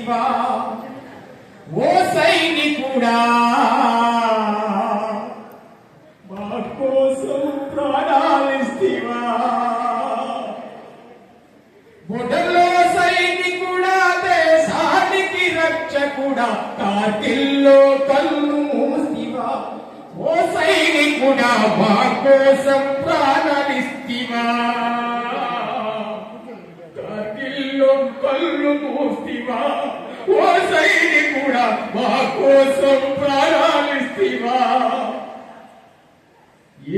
ఇస్తివా ఓ సైనికుడా మా కోసం ప్రాణాలిస్తివా బొడలో సైనికుడా దేశానికి రక్షకుడా కాటిల్లో కళ్ళు మూస్తివా ఓ సైనికుడా మా కోసం ప్రాణాలిస్తివా కాటిల్లో కళ్ళు మూస్తివా ఓ సైనికుడా మా కోసం ప్రాణాలిస్తివా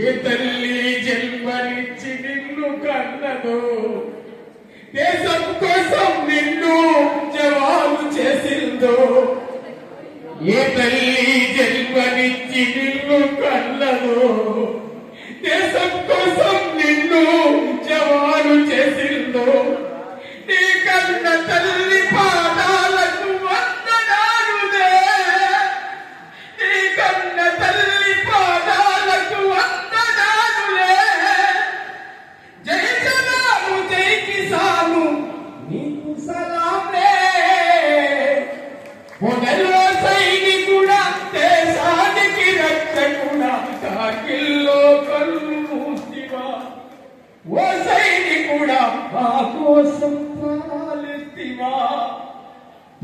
ఏ తల్లి జన్మనిచ్చి నిన్ను కన్నదో దేశం కోసం నిన్ను జవాబు చేసిందో ఏ తల్లి జన్మనిచ్చి నిన్ను కన్నదో దేశం కోసం నిన్ను జవాబు చేసిందో నీ కన్న తల్లి పాదాలకు వందనాలులే నీ కన్న తల్లి పాదాలకు వందనాలులే జై జవాను జై కిసాను నీకు సలామే మొదలో సైనికుడా దేశానికి రక్షకుడా కాకిల్లో కళ్ళు మూస్తివా ఓ సైనికుడా మా కోసం ప్రాణాలిస్తివా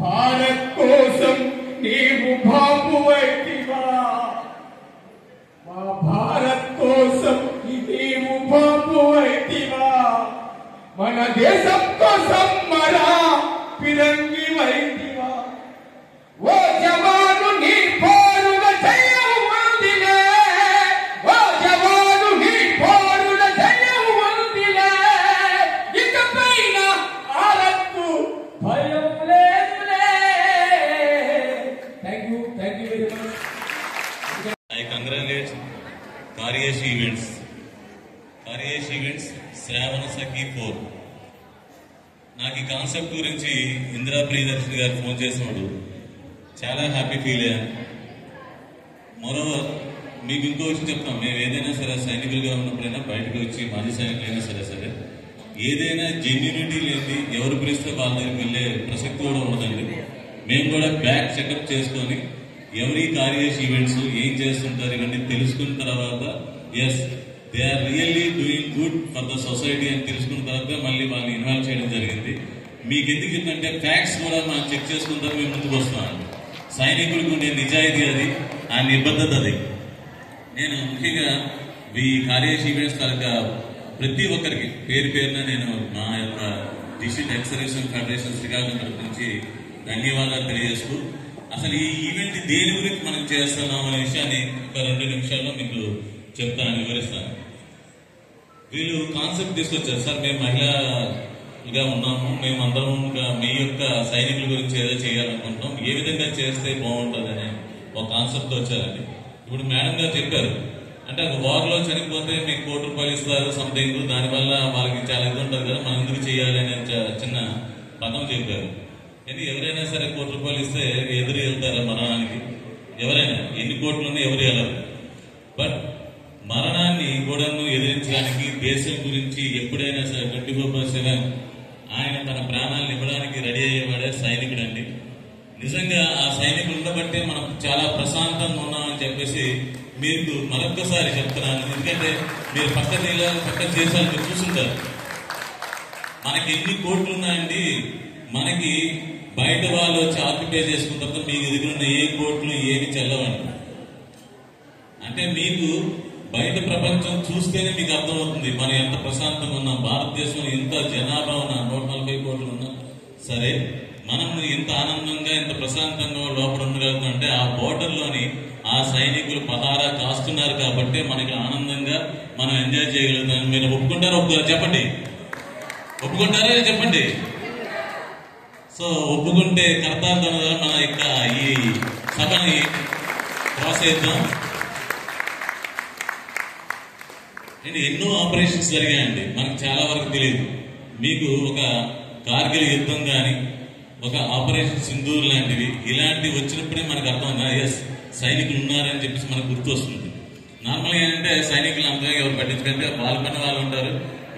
భారత్ కోసం నీవు బాబువైతివా మా భారత్ కోసం నీవు బాబువైతివా మన దేశం కోసం మరా పిరంగి వైతివా ఓ జవాను నీ పోరుల జయం వందిలే ఓ జవాను నీ పోరుల జయం వందిలే ఇకపైన ఆలకు భయం లేదులే thank you very much. I congratulate Karyesh Events. Karyesh Events శ్రావణ సఖి 4. నాకు ఈ కాన్సెప్ట్ గురించి ఇందిరా ప్రియదర్శిని గారు ఫోన్ చేసినప్పుడు చాలా హ్యాపీ ఫీల్ అయ్యాను. మరో మీకు ఇంకో విషయం చెప్తాం, మేము ఏదైనా సరే సైనికులుగా ఉన్నప్పుడైనా బయటకు వచ్చి మాజీ సైనికులైనా సరే ఏదైనా జెన్యూనిటీ లేని ఎవరు పిలిస్తే వాళ్ళ దగ్గరికి వెళ్ళే ప్రసక్తి కూడా ఉండదండి. మేము కూడా బ్యాక్ చెకప్ చేసుకొని ఎవరి కార్యేష్ ఈవెంట్స్ ఏం చేస్తుంటారు ఇవన్నీ తెలుసుకున్న తర్వాత as they are really doing good for the society అని తెలుసుకున్న తర్వాత మళ్ళీ వాళ్ళని ఇన్వాల్వ్ చేయడం జరిగింది. మీకు ఎందుకు చెప్తుంటే ఫ్యాక్ట్స్ కూడా మనం చెక్ చేసుకున్న తర్వాత మేము ముందుకు వస్తున్నాం. సైనికుడికి ఉండే నిజాయితీ అది, ఆ నిబద్ధత అది. నేను ముఖ్యంగా ఈ కార్యేష్ ఈవెంట్స్ కనుక ప్రతి ఒక్కరికి పేరు పేరున నేను మా యొక్క డిస్ట్రిక్ట్ ఎక్స్-సర్వీస్మెన్ ఫెడరేషన్ శ్రీకాకుళం తరఫు నుంచి ధన్యవాదాలు తెలియజేస్తూ అసలు ఈ ఈవెంట్ దేని గురించి మనం చేస్తున్నాం అనే విషయాన్ని ఒక 2 నిమిషాల్లో మీకు చెప్తాను, వివరిస్తాను. వీళ్ళు కాన్సెప్ట్ తీసుకొచ్చారు, సార్ మేము మహిళగా ఉన్నాము, మేము అందరం మీ యొక్క సైనికుల గురించి ఏదో చేయాలనుకుంటున్నాం, ఏ విధంగా చేస్తే బాగుంటుంది అనే ఒక కాన్సెప్ట్ వచ్చారండి. ఇప్పుడు మేడం గారు చెప్పారు, అంటే ఒక వార్లో చనిపోతే మీకు ₹1,00,000 ఇస్తారు సంథింగ్, దానివల్ల వాళ్ళకి చాలా ఇది ఉంటుంది కదా, మనం ఎందుకు చేయాలి అనే చిన్న పదం చెప్పారు. ఇది ఎవరైనా సరే ₹1,00,000 ఇస్తే ఎదురు వెళ్తారా మరణానికి? ఎవరైనా ఎన్ని కోట్లు ఉన్నా ఎవరు వెళ్ళరు. బట్ మరణాన్ని కూడా ఎదిరించడానికి దేశం గురించి ఎప్పుడైనా సరే 24/7 ఆయన తన ప్రాణాలను ఇవ్వడానికి రెడీ అయ్యేవాడే సైనికుడు అండి. నిజంగా ఆ సైనికులు ఉండబట్టే మనం చాలా ప్రశాంతంగా ఉన్నామని చెప్పేసి మీకు మరొక్కసారి చెప్తున్నాను. ఎందుకంటే మీరు పక్క దేశాలు మీరు చూస్తుంటారు, మనకి ఎన్ని కోట్లు ఉన్నాయండి, మనకి బయట వాళ్ళు వచ్చి ఆక్యుపై చేసుకున్న తర్వాత మీకు దగ్గర ఉన్న ఏ కోట్లు ఏమి చెల్లవండి. అంటే మీకు బయట ప్రపంచం చూస్తేనే మీకు అర్థమవుతుంది మనం ఎంత ప్రశాంతంగా ఉన్నాం. భారతదేశంలో ఇంత జనాభా ఉన్నా 140 కోట్లు ఉన్నా సరే మనం ఇంత ఆనందంగా ఇంత ప్రశాంతంగా లోపల ఉండగలుగుతాం అంటే ఆ బోర్డర్లోని ఆ సైనికులు పహారా కాస్తున్నారు కాబట్టి మనకి ఆనందంగా మనం ఎంజాయ్ చేయగలుగుతాం. మీరు ఒప్పుకుంటారా? చెప్పండి, ఒప్పుకుంటారా చెప్పండి. సో ఒప్పుకుంటే కర్తార్థం మన యొక్క ఈ సభని ప్రోత్సహిద్దాం. ఎన్నో ఆపరేషన్స్ జరిగాయండి, మనకు చాలా వరకు తెలియదు. మీకు ఒక కార్గిల్ యుద్ధం కానీ ఒక ఆపరేషన్ సింధూర్ లాంటివి ఇలాంటివి వచ్చినప్పుడే మనకు అర్థం ఎస్ సైనికులు ఉన్నారని చెప్పేసి మనకు గుర్తు వస్తుంది. నార్మల్గా ఏంటంటే సైనికులు అంతగా ఎవరు పట్టించుకుంటే వాళ్ళ పని వాళ్ళు ఉంటారు.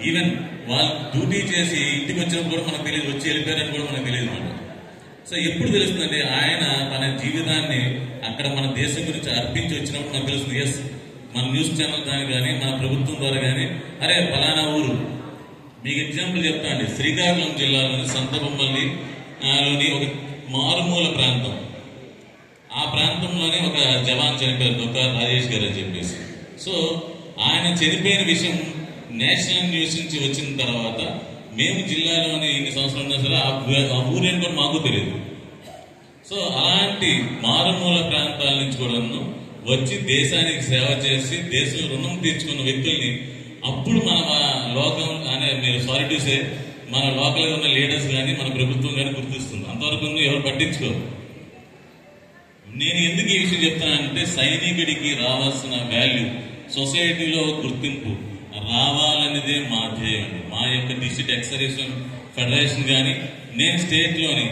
ఈవెన్ వాళ్ళు డ్యూటీ చేసి ఇంటికి వచ్చినప్పుడు కూడా మనకు తెలియదు, వచ్చి వెళ్ళిపోయారని కూడా మనకు తెలియదు. సో ఎప్పుడు తెలుస్తుందంటే ఆయన తన జీవితాన్ని అక్కడ మన దేశం గురించి అర్పించి వచ్చినప్పుడు నాకు తెలుస్తుంది. ఎస్, మన న్యూస్ ఛానల్ దాని కానీ మన ప్రభుత్వం ద్వారా కానీ అరే ఫలానా ఊరు, మీకు ఎగ్జాంపుల్ చెప్తా అండి. శ్రీకాకుళం జిల్లాలోని సంతబొమ్మల్లి లోని ఒక మారుమూల ప్రాంతం, ఆ ప్రాంతంలోనే ఒక జవాన్ చనిపోయారు, డాక్టర్ రాజేష్ గారు అని చెప్పేసి. సో ఆయన చనిపోయిన విషయం నేషనల్ న్యూస్ నుంచి వచ్చిన తర్వాత మేము జిల్లాలోని ఎన్ని సంవత్సరాలు ఉన్నా సరే ఆ ఊరేని కూడా మాకు తెలియదు. సో అలాంటి మారుమూల ప్రాంతాల నుంచి కూడా వచ్చి దేశానికి సేవ చేసి దేశంలో రుణం తీర్చుకున్న వ్యక్తుల్ని అప్పుడు మన లోకం అనే మీరు సారీ టు సే మన లోకల్గా ఉన్న లీడర్స్ కానీ మన ప్రభుత్వం కానీ గుర్తిస్తుంది. అంతవరకు ఎవరు పట్టించుకోరు. నేను ఎందుకు ఈ విషయం చెప్తానంటే సైనికుడికి రావాల్సిన వాల్యూ, సొసైటీలో గుర్తింపు రావాలనేదే మా ధ్యేయం. మా యొక్క డిస్ట్రిక్ట్ ఎక్సర్సైజ్ ఫెడరేషన్ కానీ నేను స్టేట్లోని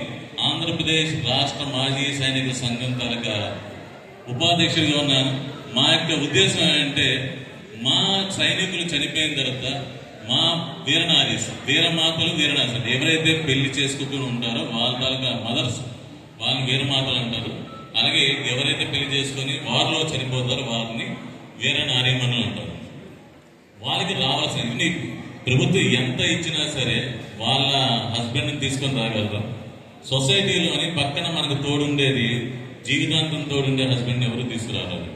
ఆంధ్రప్రదేశ్ రాష్ట్ర మాజీ సైనిక సంఘం తాలూకా ఉపాధ్యక్షుడిగా ఉన్నాను. మా యొక్క ఉద్దేశం ఏంటంటే మా సైనికులు చనిపోయిన తర్వాత మా వీరనారీస్, వీరమాతలు, వీరనారీస్ ఎవరైతే పెళ్లి చేసుకుని ఉంటారో వాళ్ళ తాలూకా మదర్స్ వాళ్ళని వీరమాతలు అంటారు. అలాగే ఎవరైతే పెళ్లి చేసుకుని వారిలో చనిపోతారో వారిని వీరనారీమణులు అంటారు. వాళ్ళకి రావాల్సిన ప్రభుత్వం ఎంత ఇచ్చినా సరే వాళ్ళ హస్బెండ్ని తీసుకొని రాగలరా? సొసైటీలోని పక్కన మనకు తోడుండేది, జీవితాంతం తోడుండే హస్బెండ్ ఎవరు తీసుకురావాలి?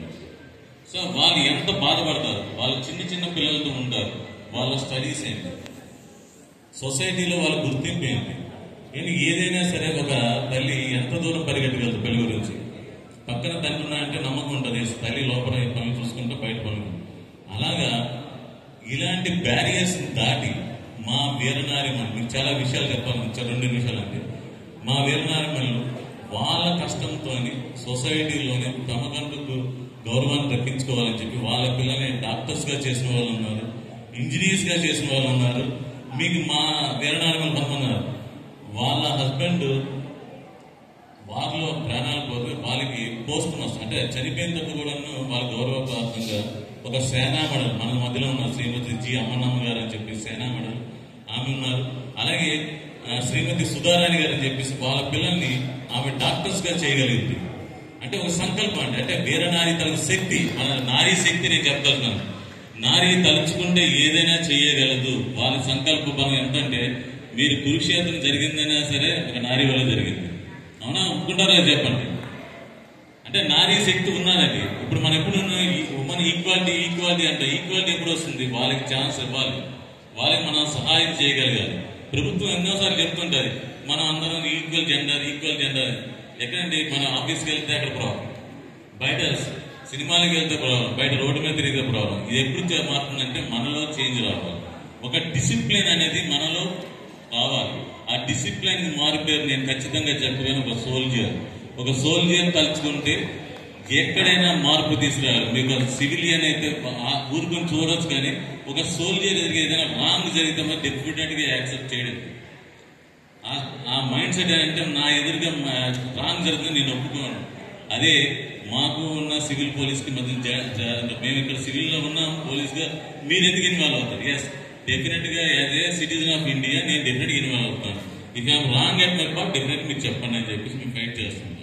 సో వాళ్ళు ఎంత బాధపడతారు, వాళ్ళు చిన్న చిన్న పిల్లలతో ఉంటారు, వాళ్ళ స్టడీస్ ఏంటి, సొసైటీలో వాళ్ళ గుర్తింపు ఏంటి? ఏదైనా సరే ఒక తల్లి ఎంత దూరం పరిగెట్టగలదు పిల్లల గురించి? పక్కన తండ్రి ఉన్నాయంటే నమ్మకం ఉంటుంది, తల్లి లోపల పనులు చూసుకుంటే బయట పనులు. అలాగా ఇలాంటి బ్యారియర్స్ దాటి మా వీరనారిమణులు, మీకు చాలా విషయాలు చెప్పాలి, 2 నిమిషాలు అంటే మా వీరనారిమణులు వాళ్ళ కష్టంతో సొసైటీలోనే తమకంటూ గౌరవాన్ని రప్పించుకోవాలని చెప్పి వాళ్ళ పిల్లల్ని డాక్టర్స్గా చేసిన వాళ్ళు ఉన్నారు, ఇంజనీర్స్గా చేసిన వాళ్ళు ఉన్నారు. మీకు మా వీరనారిమణులు కొంతమంది వాళ్ళ హస్బెండ్ వారిలో ప్రాణాలు పోతే వాళ్ళకి పోస్ట్ మాస్టర్ అంటే చనిపోయిన తర్వాత కూడా వాళ్ళ గౌరవప్రాప్తంగా ఒక సేనా మెడల్ మన మధ్యలో ఉన్నారు, శ్రీమతి జి అమ్మనమ్మ గారు అని చెప్పి సేనా మెడల్ ఆమె ఉన్నారు. అలాగే శ్రీమతి సుధారాణి గారు అని చెప్పేసి వాళ్ళ పిల్లల్ని ఆమె డాక్టర్స్ గా చేయగలిగింది. అంటే ఒక సంకల్పం అంటే వీరనారి తల శక్తి, మన నారీ శక్తి నేను చెప్పగలుగుతాను. నారీ తలుచుకుంటే ఏదైనా చేయగలదు. వాళ్ళ సంకల్ప బలం ఎంతంటే మీరు కురుక్షేత్రం జరిగిందైనా సరే ఒక నారీ వల్ల జరిగింది. అవునా, ఒప్పుకుంటారా చెప్పండి? అంటే నారీ శక్తి ఉన్నదండి. ఇప్పుడు మనం ఎప్పుడు మన ఈక్వాలిటీ అంటే ఈక్వాలిటీ ఎప్పుడు వస్తుంది? వాళ్ళకి ఛాన్స్ ఇవ్వాలి, వాళ్ళకి మనం సహాయం చేయగలగాలి. ప్రభుత్వం ఎన్నోసార్లు చెప్తుంటది మనం అందరం ఈక్వల్ జెండర్ ఎక్కడండి? మన ఆఫీస్కి వెళ్తే అక్కడ ప్రాబ్లం, బయట సినిమాలకు వెళ్తే ప్రాబ్లం, బయట రోడ్డు మీద తిరిగితే ప్రాబ్లం. ఇది ఎప్పుడు మారుతుందంటే మనలో చేంజ్ రావాలి, ఒక డిసిప్లిన్ అనేది మనలో రావాలి. ఆ డిసిప్లిన్ మారిపోయారు. నేను ఖచ్చితంగా చెప్పాను, ఒక సోల్జర్ తలుచుకుంటే ఎక్కడైనా మార్పు తీసుకురావాలి. మీకు సివిలియన్ అయితే ఊరుకొని చూడవచ్చు, కానీ ఒక సోల్జర్ ఏదైనా రాంగ్ జరిగితే డెఫినెట్ గా యాక్సెప్ట్ చేయడం. ఆ మైండ్ సెట్ అంటే నా ఎదురుగా రాంగ్ జరిగితే నేను ఒప్పుకోను. అదే మాకు ఉన్న సివిల్ పోలీస్కి మధ్య మేము ఇక్కడ సివిల్లో ఉన్నాం, పోలీస్గా మీరు ఎందుకు ఇన్వాల్వ్ అవుతారు? ఎస్, డెఫినెట్ గా as a citizen of India నేను డెఫినెట్ గా ఇన్వాల్వ్ అవుతాను. If I'm wrong at my part definite మీరు చెప్పండి అని చెప్పేసి మేము ఫైట్ చేస్తుంటాం.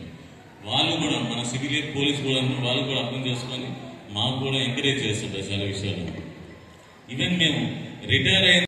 వాళ్ళు కూడా మన సివిల్ పోలీస్ కూడా వాళ్ళు కూడా అర్థం చేసుకొని మాకు కూడా ఎంకరేజ్ చేస్తుంటారు చాలా విషయాలు. ఈవెన్ మేము రిటైర్ అయిన